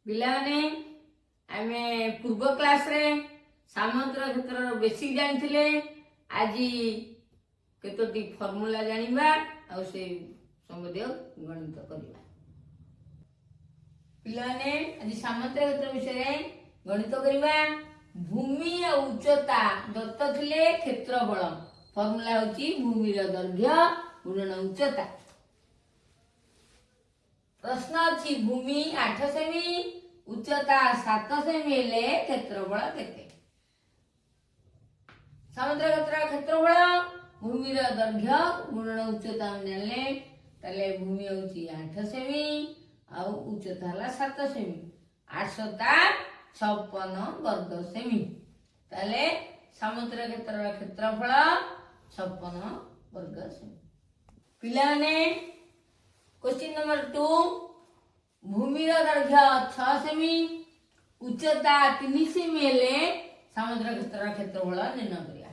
ପିଲାମାନେ ଆମେ ପୂର୍ବ କ୍ଲାସରେ ସାମନ୍ତର କ୍ଷେତ୍ରର ବେସିକ୍ ଜାଣିଥିଲେ। ଆଜି କେତୋଟି ଫର୍ମୁଲା ଜାଣିବା ଆଉ ସେ ସମ୍ବନ୍ଧୀୟ ଗଣିତ କରିବା। ପିଲାମାନେ ଆଜି ସାମନ୍ତର କ୍ଷେତ୍ର ବିଷୟରେ ଗଣିତ କରିବା। ଭୂମି ଆଉ ଉଚ୍ଚତା ଦତ୍ତ ଥିଲେ କ୍ଷେତ୍ରଫଳ। ଫର୍ମୁଲା ହେଉଛି ଭୂମିର ଦୈର୍ଘ୍ୟ ଗୁଣନ ଉଚ୍ଚତା। प्रश्न अच्छी भूमि 8 सेमी उच्चता 7 सेमी हेले क्षेत्रफल केते? समुद्र क्षेत्रफल भूमिर दैर्घ्य गुणन उच्चता जानले ताले भूमि होची 8 सेमी और उच्चता हला 7 सेमी 8 7 56 वर्ग सेमी ताले समुद्र क्षेत्रफल 56 वर्ग सेमी। पिलाने क्वेश्चन नंबर 2 भूमिर दैर्घ्य 6 सेमी उच्चता 3 सेमी हेले समुद्र क्षेत्रफल निर्णय करिया।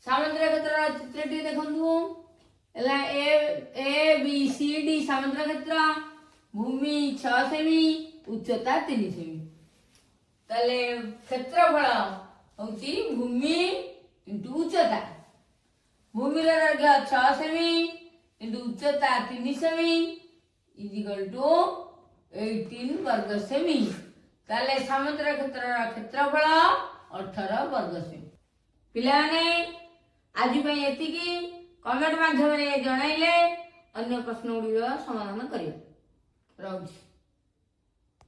समुद्र क्षेत्र चित्रटी देखंतु एला ए बी सी डी समुद्र क्षेत्र भूमि 6 सेमी उच्चता 3 सेमी ताले क्षेत्रफल होची भूमि इंटू उच्चता। भूमिर दैर्घ्य 6 सेमी इंटू उच्चता 3 सेमी इज इक्वल टू 18 वर्ग सेमी ताले समुद्र क्षेत्रफल 18 वर्ग सेमी। पिलाने आज एतिकी कमेंट माध्यम जणाइले अन्य प्रश्न गुड़िक समाधान करिया।